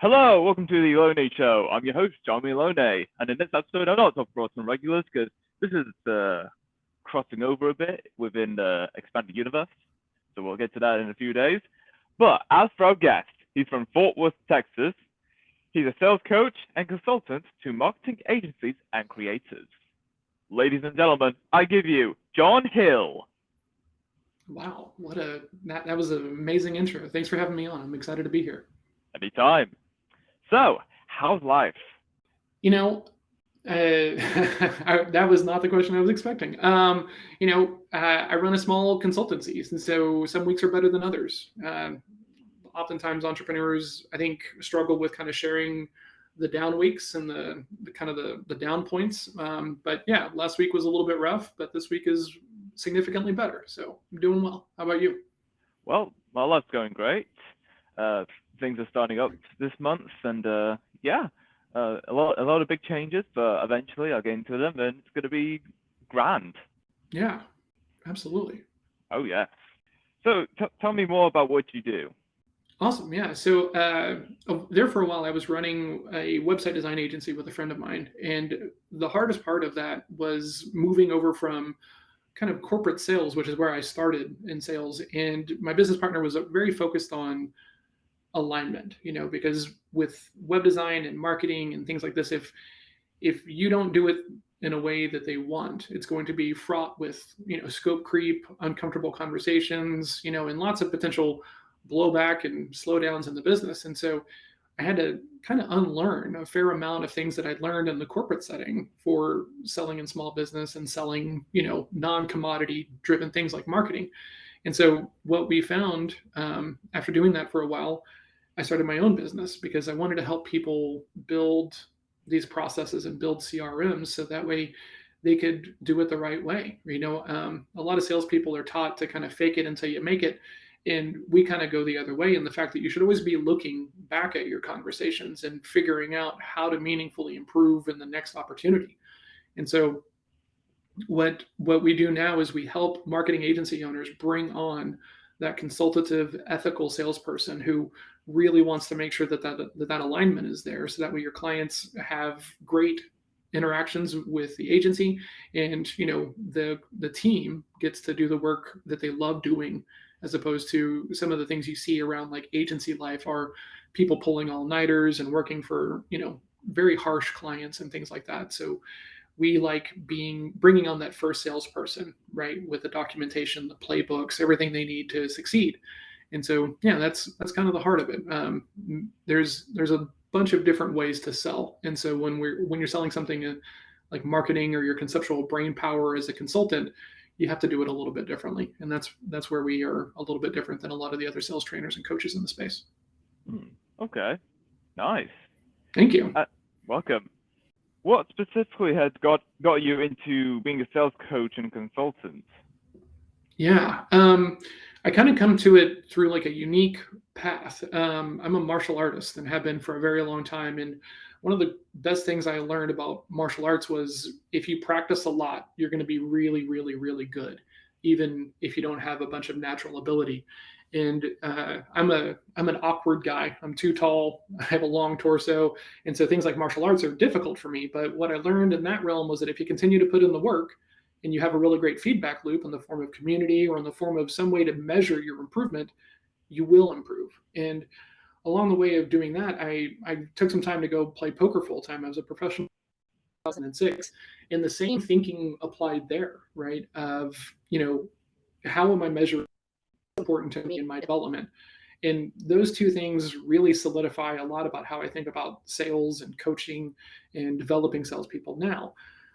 Hello, welcome to the Lone Show. I'm your host, Johnny Lone, and in this episode, I'm not talking about some regulars because this is crossing over a bit within the expanded universe. So we'll get to that in a few days. But as for our guest, he's from Fort Worth, Texas. He's a sales coach and consultant to marketing agencies and creators. Ladies and gentlemen, I give you John Hill. Wow, that was an amazing intro. Thanks for having me on. I'm excited to be here. Anytime. So, how's life? That was not the question I was expecting. I run a small consultancy, and so some weeks are better than others. Oftentimes, entrepreneurs, I think, struggle with kind of sharing the down weeks and the down points. But yeah, last week was a little bit rough, but this week is significantly better. So I'm doing well. How about you? Well, my life's going great. Things are starting up this month, and a lot of big changes, but eventually I'll get into them, and it's going to be grand. Yeah, absolutely. Oh yeah. So tell me more about what you do. Awesome. Yeah. So there for a while, I was running a website design agency with a friend of mine, and the hardest part of that was moving over from kind of corporate sales, which is where I started in sales, and my business partner was very focused on alignment, because with web design and marketing and things like this, if you don't do it in a way that they want, it's going to be fraught with, scope creep, uncomfortable conversations, and lots of potential blowback and slowdowns in the business. And so I had to kind of unlearn a fair amount of things that I'd learned in the corporate setting for selling in small business and selling, non-commodity driven things like marketing. And so what we found after doing that for a while, I started my own business because I wanted to help people build these processes and build CRMs so that way they could do it the right way. A lot of salespeople are taught to kind of fake it until you make it. And we kind of go the other way in the fact that you should always be looking back at your conversations and figuring out how to meaningfully improve in the next opportunity. And so what we do now is we help marketing agency owners bring on that consultative, ethical salesperson who really wants to make sure that alignment is there, so that way your clients have great interactions with the agency, and the team gets to do the work that they love doing, as opposed to some of the things you see around like agency life are people pulling all-nighters and working for very harsh clients and things like that. So we like bringing on that first salesperson, right, with the documentation, the playbooks, everything they need to succeed. And so, yeah, that's kind of the heart of it. There's a bunch of different ways to sell, and so when you're selling something like marketing or your conceptual brain power as a consultant, you have to do it a little bit differently, and that's where we are a little bit different than a lot of the other sales trainers and coaches in the space. Okay, nice. Thank you. Welcome. What specifically has got you into being a sales coach and consultant? Yeah, I kind of come to it through like a unique path. I'm a martial artist and have been for a very long time. And one of the best things I learned about martial arts was if you practice a lot, you're going to be really, really, really good, even if you don't have a bunch of natural ability. And I'm an awkward guy. I'm too tall. I have a long torso. And so things like martial arts are difficult for me. But what I learned in that realm was that if you continue to put in the work, and you have a really great feedback loop in the form of community or in the form of some way to measure your improvement, you will improve. And along the way of doing that, I took some time to go play poker full time. I was a professional in 2006, and the same thinking applied there, right? Of, how am I measuring what's important to me in my development? And those two things really solidify a lot about how I think about sales and coaching and developing salespeople now.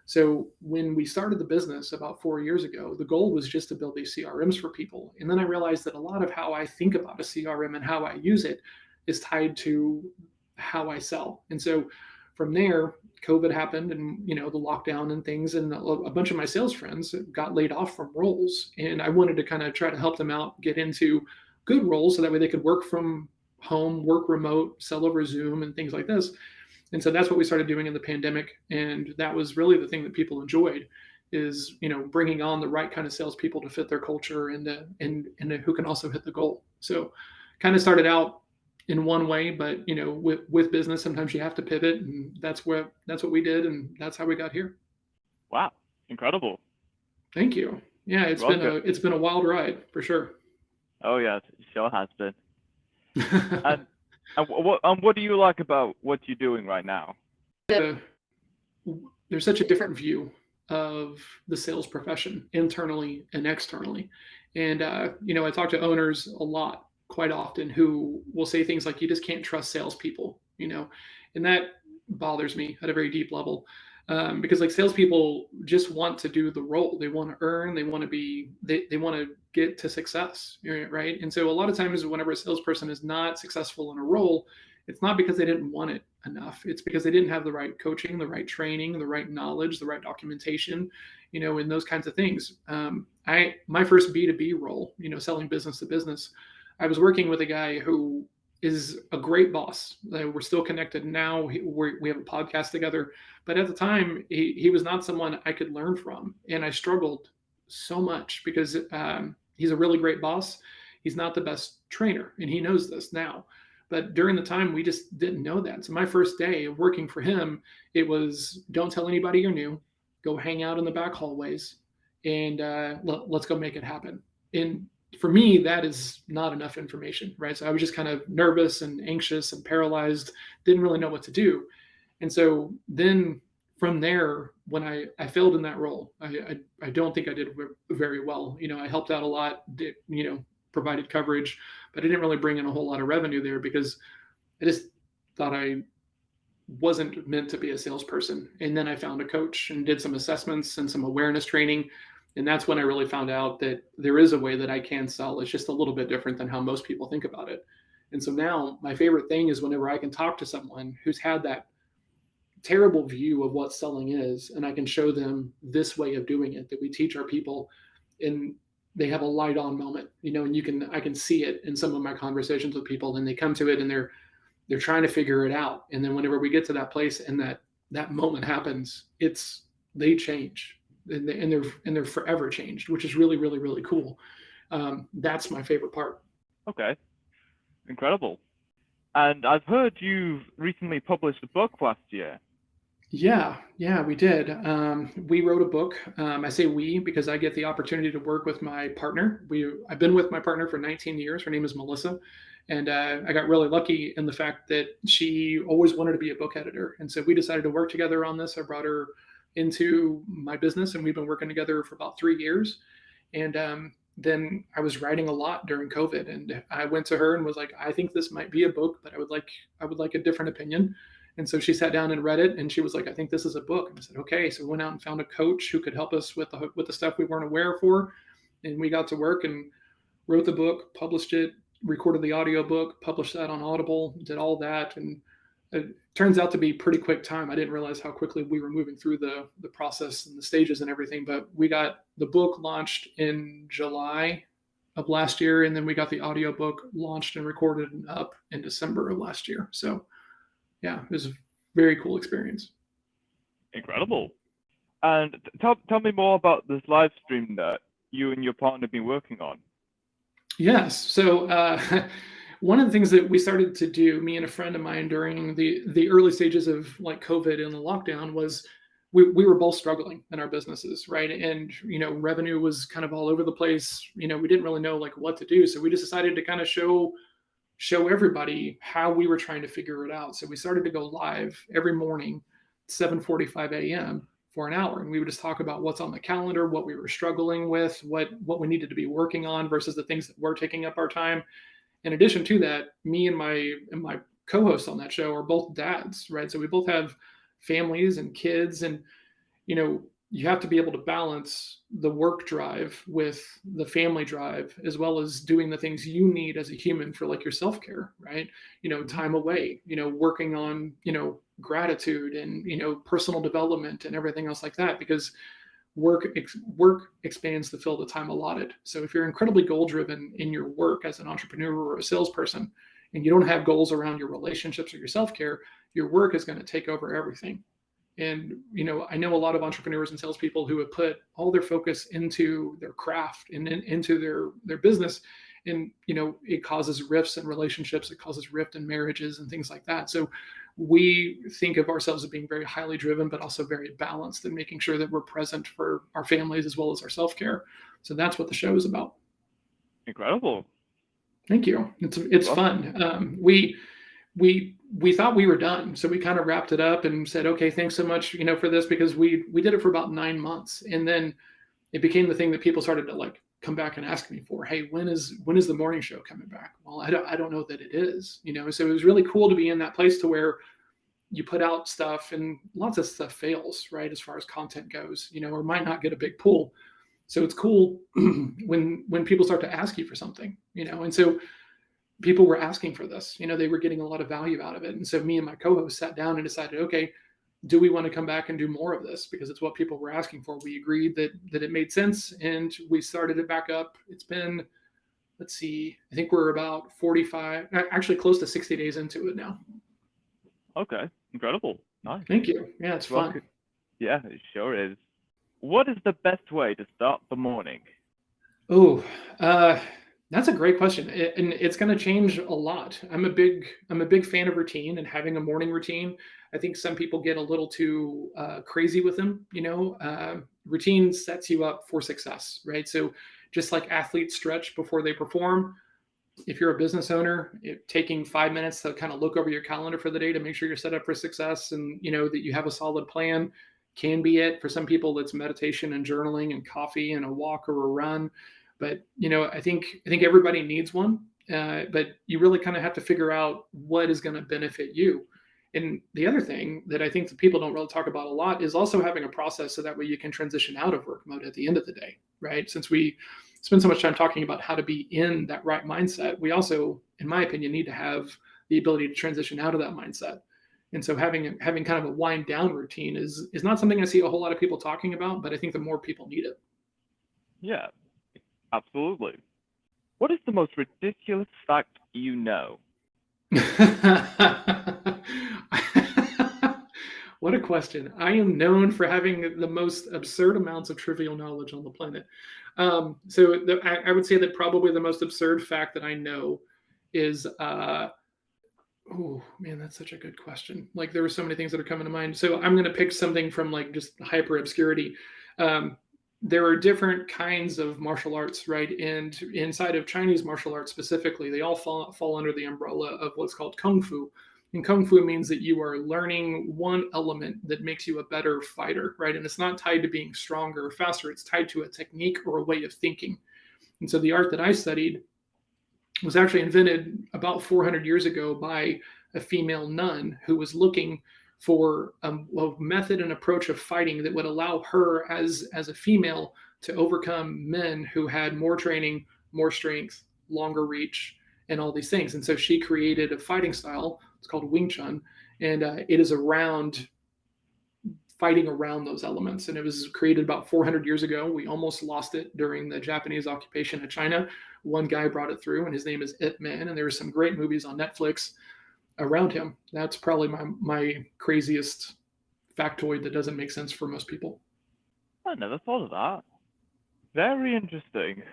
So when we started the business about 4 years ago, the goal was just to build these CRMs for people. And then I realized that a lot of how I think about a CRM and how I use it is tied to how I sell. And so from there, COVID happened and, the lockdown and things, and a bunch of my sales friends got laid off from roles. And I wanted to kind of try to help them out, get into good roles so that way they could work from home, work remote, sell over Zoom and things like this. And so that's what we started doing in the pandemic. And that was really the thing that people enjoyed is, bringing on the right kind of salespeople to fit their culture and who can also hit the goal. So kind of started out in one way, but with business, sometimes you have to pivot, and that's what we did, and that's how we got here. Wow, incredible. Thank you. Yeah, it's been a wild ride for sure. Oh yeah, it sure has been. And what do you like about what you're doing right now? There's such a different view of the sales profession internally and externally. And, I talk to owners a lot, quite often, who will say things like, you just can't trust salespeople, and that bothers me at a very deep level. Because like salespeople just want to do the role. They want to earn, they want to be, they want to get to success, right? And so a lot of times whenever a salesperson is not successful in a role, it's not because they didn't want it enough. It's because they didn't have the right coaching, the right training, the right knowledge, the right documentation, and those kinds of things. My first B2B role, selling business to business, I was working with a guy who is a great boss. We're still connected now. We have a podcast together. But at the time, he was not someone I could learn from. And I struggled so much because he's a really great boss. He's not the best trainer, and he knows this now. But during the time, we just didn't know that. So my first day of working for him, it was, don't tell anybody you're new. Go hang out in the back hallways, and let's go make it happen. And for me, that is not enough information, right? So I was just kind of nervous and anxious and paralyzed, didn't really know what to do. And so then from there, when I failed in that role, I don't think I did very well. I helped out a lot, provided coverage, but I didn't really bring in a whole lot of revenue there because I just thought I wasn't meant to be a salesperson. And then I found a coach and did some assessments and some awareness training. And that's when I really found out that there is a way that I can sell. It's just a little bit different than how most people think about it. And so now my favorite thing is whenever I can talk to someone who's had that terrible view of what selling is, and I can show them this way of doing it that we teach our people, and they have a light on moment, and I can see it in some of my conversations with people, and they come to it and they're trying to figure it out. And then whenever we get to that place and that moment happens, they change, and they're forever changed, which is really, really, really cool. That's my favorite part. Okay. Incredible. And I've heard you recently published a book last year. Yeah, we did. We wrote a book. I say we because I get the opportunity to work with my partner. I've been with my partner for 19 years. Her name is Melissa. And I got really lucky in the fact that she always wanted to be a book editor. And so we decided to work together on this. I brought her into my business, and we've been working together for about 3 years. And then I was writing a lot during COVID, and I went to her and was like, I think this might be a book, but I would like a different opinion. And so she sat down and read it, and she was like, I think this is a book. And I said, okay. So we went out and found a coach who could help us with the stuff we weren't aware for. And we got to work and wrote the book, published it, recorded the audio book, published that on Audible, did all that. And it turns out to be pretty quick time. I didn't realize how quickly we were moving through the process and the stages and everything, but we got the book launched in July of last year. And then we got the audio book launched and recorded and up in December of last year. So yeah, it was a very cool experience. Incredible. And tell me more about this live stream that you and your partner have been working on. Yes. So one of the things that we started to do, me and a friend of mine, during the early stages of like COVID and the lockdown, was we were both struggling in our businesses, right? And revenue was kind of all over the place. We didn't really know like what to do, so we just decided to kind of show everybody how we were trying to figure it out. So we started to go live every morning, 7:45 a.m. for an hour. And we would just talk about what's on the calendar, what we were struggling with, what we needed to be working on versus the things that were taking up our time. In addition to that, me and my co-hosts on that show are both dads, right? So we both have families and kids, and you have to be able to balance the work drive with the family drive, as well as doing the things you need as a human for like your self-care, right? Time away, working on, gratitude and, personal development and everything else like that, because work expands to fill the time allotted. So if you're incredibly goal-driven in your work as an entrepreneur or a salesperson, and you don't have goals around your relationships or your self-care, your work is going to take over everything. And, I know a lot of entrepreneurs and salespeople who have put all their focus into their craft and into their business. and it causes rifts in relationships, it causes rift in marriages and things like that. So we think of ourselves as being very highly driven, but also very balanced, and making sure that we're present for our families as well as our self-care. So that's what the show is about. Incredible. Thank you. It's fun. We thought we were done, so we kind of wrapped it up and said, okay, thanks so much, for this, because we did it for about 9 months, and then it became the thing that people started to like come back and ask me for. Hey, when is the morning show coming back? Well, I don't know that it is. So it was really cool to be in that place to where you put out stuff and lots of stuff fails, right, as far as content goes, or might not get a big pull. So it's cool when people start to ask you for something, and so people were asking for this, they were getting a lot of value out of it. And so me and my co-host sat down and decided, okay, do we want to come back and do more of this? Because it's what people were asking for. We agreed that it made sense, and we started it back up. It's been, let's see, I think we're about 45, actually close to 60 days into it now. Okay, incredible. Nice. Thank you. Yeah, it's fun. Yeah, it sure is. What is the best way to start the morning? Oh, that's a great question, and it's going to change a lot. I'm a big fan of routine and having a morning routine. I think some people get a little too crazy with them. Routine sets you up for success, right? So just like athletes stretch before they perform, if you're a business owner, taking 5 minutes to kind of look over your calendar for the day to make sure you're set up for success, and that you have a solid plan can be it. For some people, it's meditation and journaling and coffee and a walk or a run. But I think everybody needs one. But you really kind of have to figure out what is going to benefit you. And the other thing that I think that people don't really talk about a lot is also having a process, so that way you can transition out of work mode at the end of the day, right? Since we spend so much time talking about how to be in that right mindset, we also, in my opinion, need to have the ability to transition out of that mindset. And so having kind of a wind down routine is not something I see a whole lot of people talking about, but I think the more people need it. Yeah, absolutely. What is the most ridiculous fact you know? What a question. I am known for having the most absurd amounts of trivial knowledge on the planet. I would say that probably the most absurd fact that I know is, oh man, that's such a good question. Like, there were so many things that are coming to mind. So I'm going to pick something from like just hyper obscurity. There are different kinds of martial arts, right? And inside of Chinese martial arts specifically, they all fall under the umbrella of what's called Kung Fu. And Kung Fu means that you are learning one element that makes you a better fighter, right? And it's not tied to being stronger or faster. It's tied to a technique or a way of thinking. And so the art that I studied was actually invented about 400 years ago by a female nun who was looking for a method and approach of fighting that would allow her as a female to overcome men who had more training, more strength, longer reach, and all these things. And so she created a fighting style. It's called Wing Chun, and it is around fighting around those elements. And it was created about 400 years ago. We almost lost it during the Japanese occupation of China. One guy brought it through, and his name is Ip Man. And there are some great movies on Netflix around him. That's probably my craziest factoid that doesn't make sense for most people. I never thought of that. Very interesting.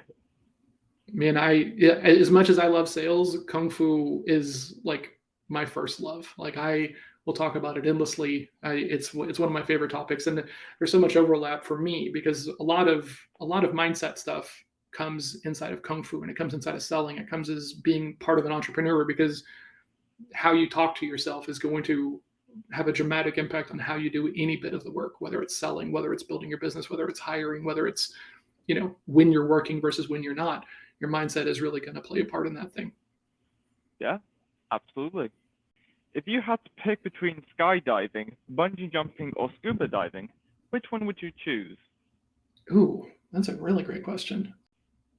Man, as much as I love sales, Kung Fu is like my first love. Like, I will talk about it endlessly. It's one of my favorite topics, and there's so much overlap for me because a lot of mindset stuff comes inside of Kung Fu, and it comes inside of selling. It comes as being part of an entrepreneur, because how you talk to yourself is going to have a dramatic impact on how you do any bit of the work, whether it's selling, whether it's building your business, whether it's hiring, whether it's, when you're working versus when you're not. Your mindset is really going to play a part in that thing. Yeah, absolutely. If you had to pick between skydiving, bungee jumping, or scuba diving, which one would you choose? Ooh, that's a really great question.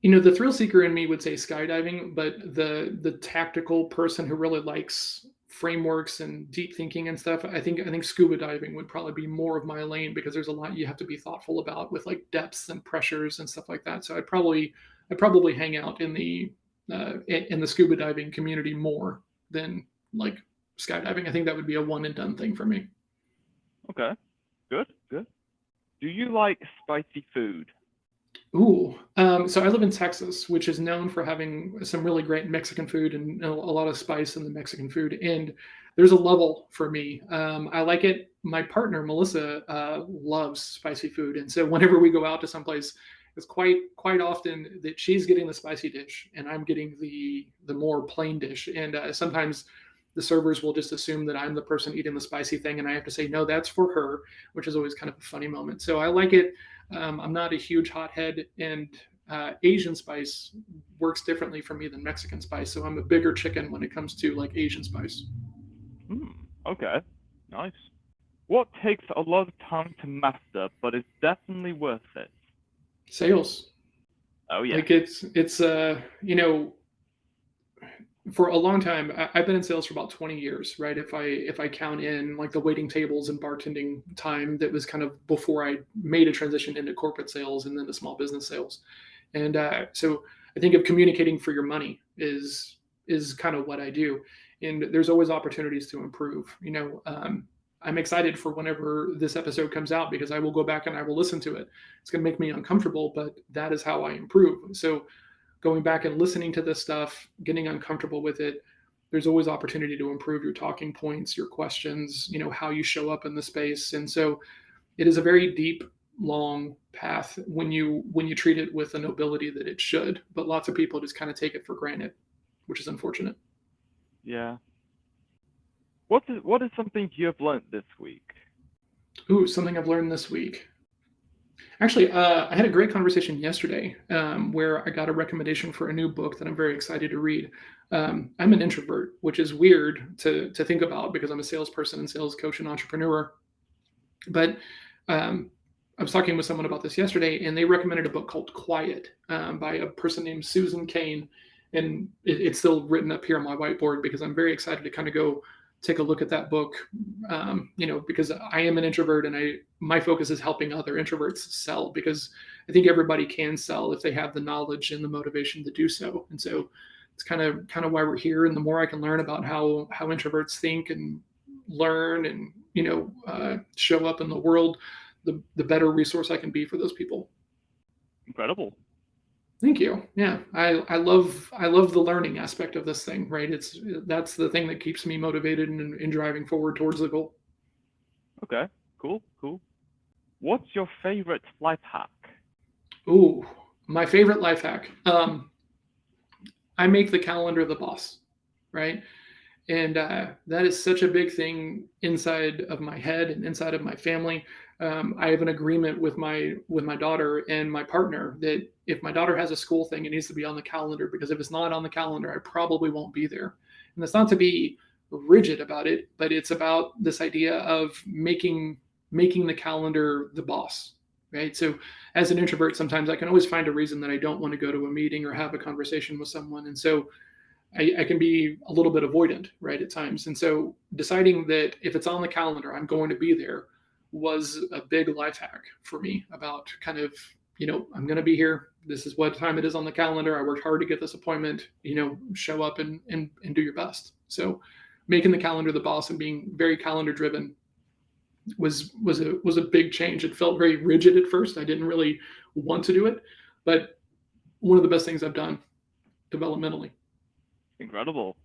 The thrill seeker in me would say skydiving, but the tactical person who really likes frameworks and deep thinking and stuff, I think scuba diving would probably be more of my lane, because there's a lot you have to be thoughtful about with like depths and pressures and stuff like that. So I'd probably hang out in the scuba diving community more than like skydiving. I think that would be a one and done thing for me. Okay, good. Do you like spicy food? So I live in Texas, which is known for having some really great Mexican food and a lot of spice in the Mexican food. And there's a level for me. I like it. My partner, Melissa, loves spicy food. And so whenever we go out to someplace, it's quite often that she's getting the spicy dish and I'm getting the more plain dish. And sometimes the servers will just assume that I'm the person eating the spicy thing. And I have to say, no, that's for her, which is always kind of a funny moment. So I like it. I'm not a huge hothead, and Asian spice works differently for me than Mexican spice. So I'm a bigger chicken when it comes to like Asian spice. Okay, nice. What takes a lot of time to master, but is definitely worth it? Sales, Oh yeah. like for a long time, I've been in sales for about 20 years, right? If I count in like the waiting tables and bartending time, that was kind of before I made a transition into corporate sales and then to small business sales. And so I think of communicating for your money is kind of what I do. And there's always opportunities to improve. I'm excited for whenever this episode comes out because I will go back and I will listen to it. It's going to make me uncomfortable, but that is how I improve. So going back and listening to this stuff, getting uncomfortable with it, there's always opportunity to improve your talking points, your questions, how you show up in the space. And so it is a very deep, long path when you treat it with the nobility that it should. But lots of people just kind of take it for granted, which is unfortunate. Yeah. What is something you have learned this week? Something I've learned this week. Actually, I had a great conversation yesterday where I got a recommendation for a new book that I'm very excited to read. I'm an introvert, which is weird to think about because I'm a salesperson and sales coach and entrepreneur. But I was talking with someone about this yesterday, and they recommended a book called Quiet by a person named Susan Cain. And it's still written up here on my whiteboard because I'm very excited to kind of go take a look at that book, because I am an introvert and my focus is helping other introverts sell, because I think everybody can sell if they have the knowledge and the motivation to do so. And so it's kind of why we're here. And the more I can learn about how introverts think and learn and, show up in the world, the better resource I can be for those people. Incredible. Thank you. Yeah, I love the learning aspect of this thing, right? That's the thing that keeps me motivated and driving forward towards the goal. Okay, cool. What's your favorite life hack? Ooh, my favorite life hack. I make the calendar the boss, right? And that is such a big thing inside of my head and inside of my family. I have an agreement with my daughter and my partner that if my daughter has a school thing, it needs to be on the calendar, because if it's not on the calendar, I probably won't be there. And that's not to be rigid about it, but it's about this idea of making the calendar the boss, right? So as an introvert, sometimes I can always find a reason that I don't want to go to a meeting or have a conversation with someone. And so I can be a little bit avoidant, right, at times. And so deciding that if it's on the calendar, I'm going to be there was a big life hack for me about kind of, I'm going to be here. This is what time it is on the calendar. I worked hard to get this appointment, show up and do your best. So making the calendar the boss and being very calendar driven was a big change. It felt very rigid at first. I didn't really want to do it, but one of the best things I've done developmentally. Incredible.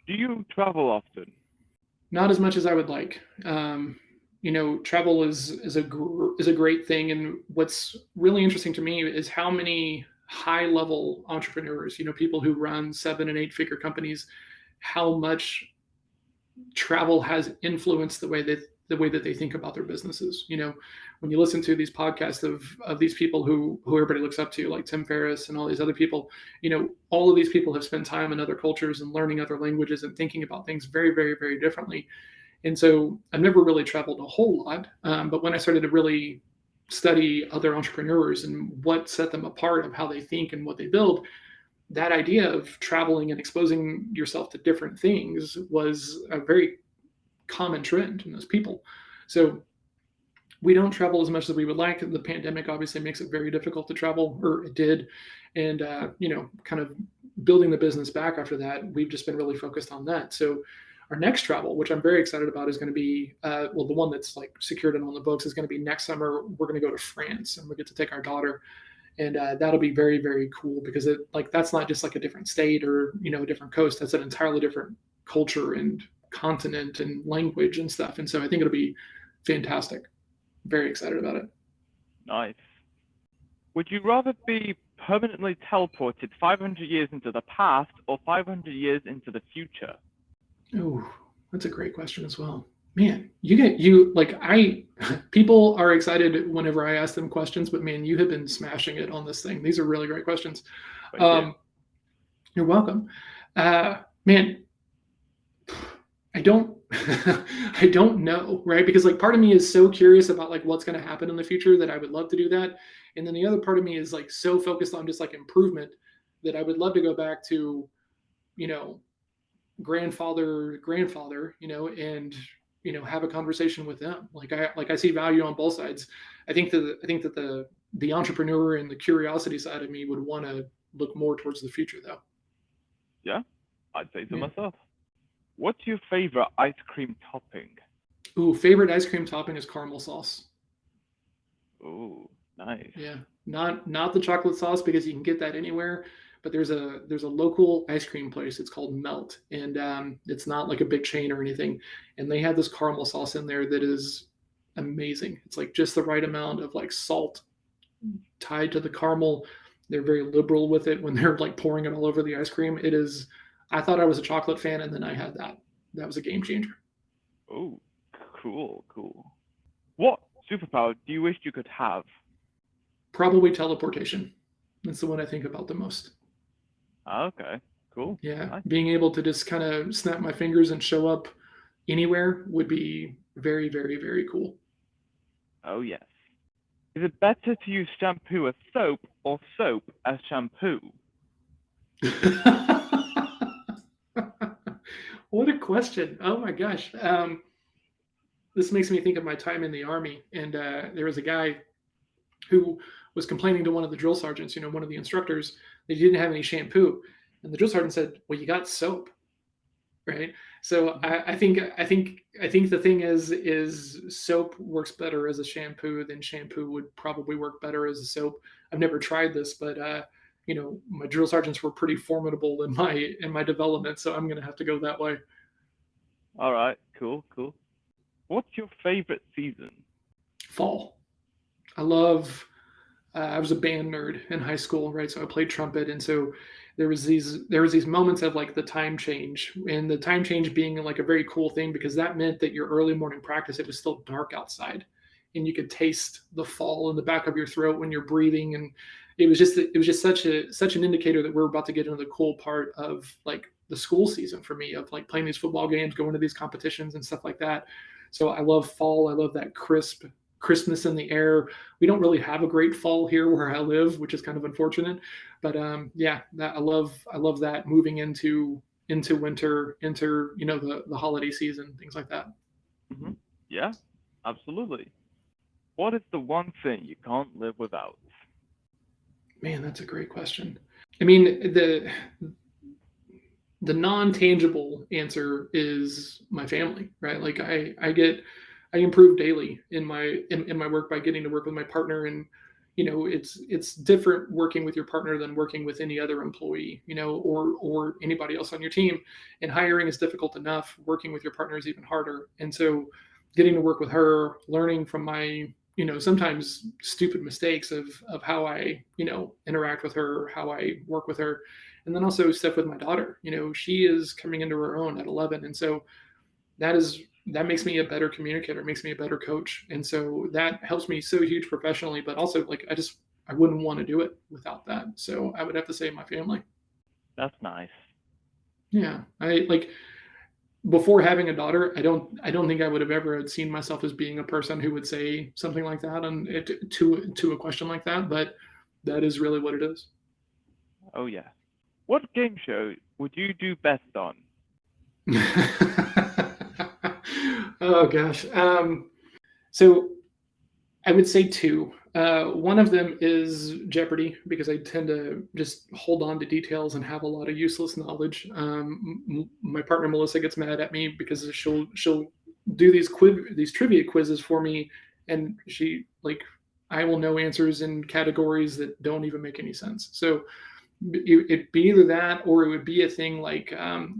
Do you travel often? Not as much as I would like. Travel is a great thing, and what's really interesting to me is how many high level entrepreneurs, people who run 7 and 8 figure companies, how much travel has influenced the way that they think about their businesses. When you listen to these podcasts of these people who everybody looks up to, like Tim Ferriss and all these other people, all of these people have spent time in other cultures and learning other languages and thinking about things very, very, very differently. And so I've never really traveled a whole lot, but when I started to really study other entrepreneurs and what set them apart of how they think and what they build, that idea of traveling and exposing yourself to different things was a very common trend in those people. So we don't travel as much as we would like. The pandemic obviously makes it very difficult to travel, or it did. And, kind of building the business back after that, we've just been really focused on that. So our next travel, which I'm very excited about, is going to be, the one that's like secured and on the books, is going to be next summer. We're going to go to France, and we get to take our daughter. And that'll be very, very cool because that's not just like a different state or, a different coast. That's an entirely different culture and continent and language and stuff. And so I think it'll be fantastic. Very excited about it. Nice. Would you rather be permanently teleported 500 years into the past or 500 years into the future? Oh, that's a great question as well. Man, people are excited whenever I ask them questions, but man, you have been smashing it on this thing. These are really great questions. You're welcome. Man, I don't I don't know, right? Because like part of me is so curious about like what's going to happen in the future that I would love to do that. And then the other part of me is like so focused on just like improvement that I would love to go back to, grandfather, and have a conversation with them. Like I see value on both sides. I think that the entrepreneur and the curiosity side of me would want to look more towards the future though. Yeah, I'd say so myself. What's your favorite ice cream topping? Ooh, favorite ice cream topping is caramel sauce. Ooh, nice. Yeah, not the chocolate sauce because you can get that anywhere. But there's a local ice cream place. It's called Melt, and it's not like a big chain or anything. And they have this caramel sauce in there that is amazing. It's like just the right amount of like salt tied to the caramel. They're very liberal with it when they're like pouring it all over the ice cream. It is. I thought I was a chocolate fan, and then I had that. That was a game changer. Oh, cool. What superpower do you wish you could have? Probably teleportation. That's the one I think about the most. Okay, cool. Yeah, nice. Being able to just kind of snap my fingers and show up anywhere would be very, very, very cool. Oh, yes. Is it better to use shampoo as soap or soap as shampoo? What a question. Oh my gosh. This makes me think of my time in the Army. And there was a guy who was complaining to one of the drill sergeants, one of the instructors, that he didn't have any shampoo. And the drill sergeant said, well, you got soap. Right. So I think the thing is soap works better as a shampoo than shampoo would probably work better as a soap. I've never tried this, but my drill sergeants were pretty formidable in my development, so I'm going to have to go that way. All right, cool. What's your favorite season? Fall. I was a band nerd in high school, right? So I played trumpet, and so there was these moments of like the time change, and the time change being like a very cool thing because that meant that your early morning practice, it was still dark outside, and you could taste the fall in the back of your throat when you're breathing, and it was just such an indicator that we're about to get into the cool part of like the school season for me, of like playing these football games, going to these competitions and stuff like that. So I love fall. I love that crispness in the air. We don't really have a great fall here where I live, which is kind of unfortunate. But I love that moving into winter, the holiday season, things like that. Mm-hmm. Yeah, absolutely. What is the one thing you can't live without? Man, that's a great question. I mean, the non-tangible answer is my family, right? Like I improve daily in my work by getting to work with my partner, and it's different working with your partner than working with any other employee, or anybody else on your team. And hiring is difficult enough. Working with your partner is even harder. And so getting to work with her, learning from my sometimes stupid mistakes of how I interact with her, how I work with her, and then also stuff with my daughter. She is coming into her own at 11, and so that makes me a better communicator, makes me a better coach. And so that helps me so huge professionally, but also like I wouldn't want to do it without that. So I would have to say my family. That's nice. Yeah. Before having a daughter, I don't think I would have ever seen myself as being a person who would say something like that to a question like that, but that is really what it is. Oh yeah. What game show would you do best on? Oh gosh. So I would say two. One of them is Jeopardy, because I tend to just hold on to details and have a lot of useless knowledge. My partner Melissa gets mad at me because she'll do these trivia quizzes for me, and she like I will know answers in categories that don't even make any sense. So it'd be either that, or it would be a thing like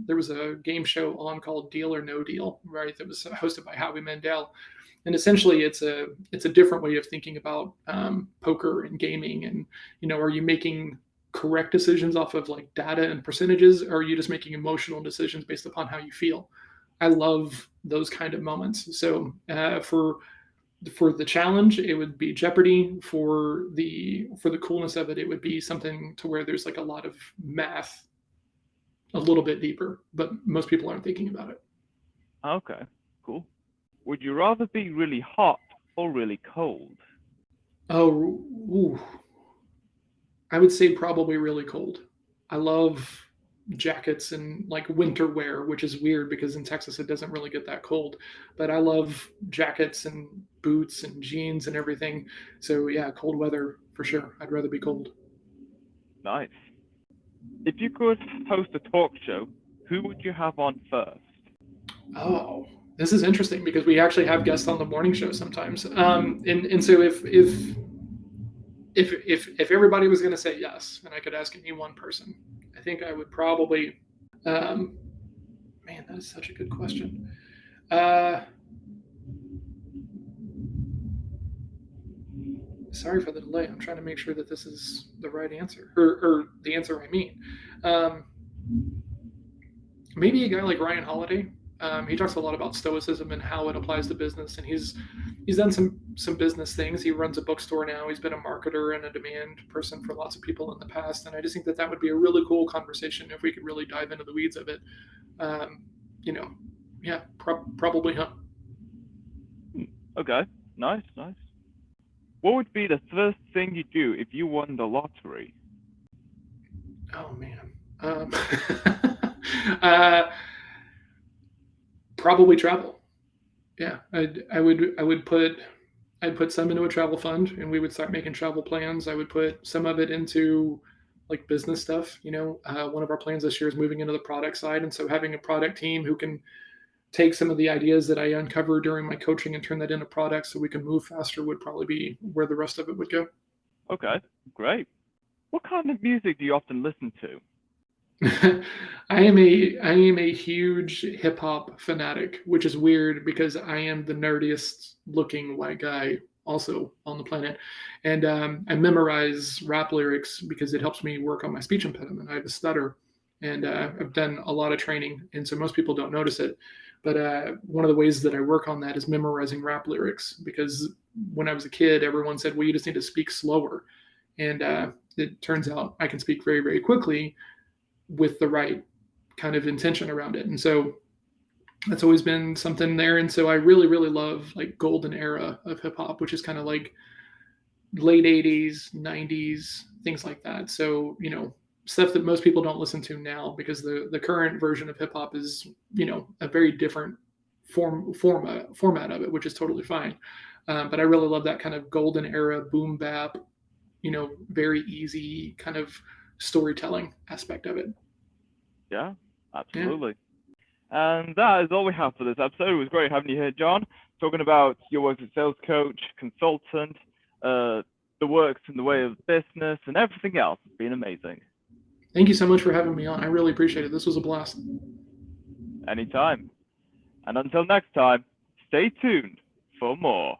there was a game show on called Deal or No Deal, right? That was hosted by Howie Mandel, and essentially it's a different way of thinking about poker and gaming. And are you making correct decisions off of like data and percentages, or are you just making emotional decisions based upon how you feel? I love those kind of moments. So for the challenge, it would be Jeopardy. For the coolness of it, it would be something to where there's like a lot of math, a little bit deeper, but most people aren't thinking about it. Okay, cool. Would you rather be really hot or really cold? Oh, ooh. I would say probably really cold. I love jackets and like winter wear, which is weird because in Texas it doesn't really get that cold. But I love jackets and boots and jeans and everything. So yeah, cold weather for sure. I'd rather be cold. Nice. If you could host a talk show, who would you have on first? Oh, this is interesting because we actually have guests on the morning show sometimes. And so if everybody was going to say yes, and I could ask any one person, I think I would probably. Man, that is such a good question. Sorry for the delay. I'm trying to make sure that this is the right answer, or the answer I mean. Maybe a guy like Ryan Holiday. He talks a lot about stoicism and how it applies to business, and he's done some business things. He runs a bookstore now. He's been a marketer and a demand person for lots of people in the past, and I just think that would be a really cool conversation if we could really dive into the weeds of it. Yeah, probably him. Okay, nice. What would be the first thing you do if you won the lottery? Oh man. Probably travel. Yeah, I'd put some into a travel fund, and we would start making travel plans. I would put some of it into like business stuff. One of our plans this year is moving into the product side, and so having a product team who can take some of the ideas that I uncover during my coaching and turn that into products so we can move faster would probably be where the rest of it would go. Okay, great. What kind of music do you often listen to? I am a huge hip hop fanatic, which is weird because I am the nerdiest looking white guy also on the planet, and I memorize rap lyrics because it helps me work on my speech impediment. I have a stutter, and I've done a lot of training, and so most people don't notice it. But one of the ways that I work on that is memorizing rap lyrics, because when I was a kid, everyone said, well, you just need to speak slower. And it turns out I can speak very, very quickly with the right kind of intention around it. And so that's always been something there. And so I really, really love like golden era of hip hop, which is kind of like late 80s, 90s, things like that. So, stuff that most people don't listen to now because the current version of hip hop is, a very different format of it, which is totally fine. But I really love that kind of golden era boom bap, very easy kind of storytelling aspect of it. Yeah, absolutely. Yeah. And that is all we have for this episode. It was great having you here, John, talking about your work as a sales coach, consultant, the works in the way of business, and everything else. It's been amazing. Thank you so much for having me on. I really appreciate it. This was a blast. Anytime. And until next time, stay tuned for more.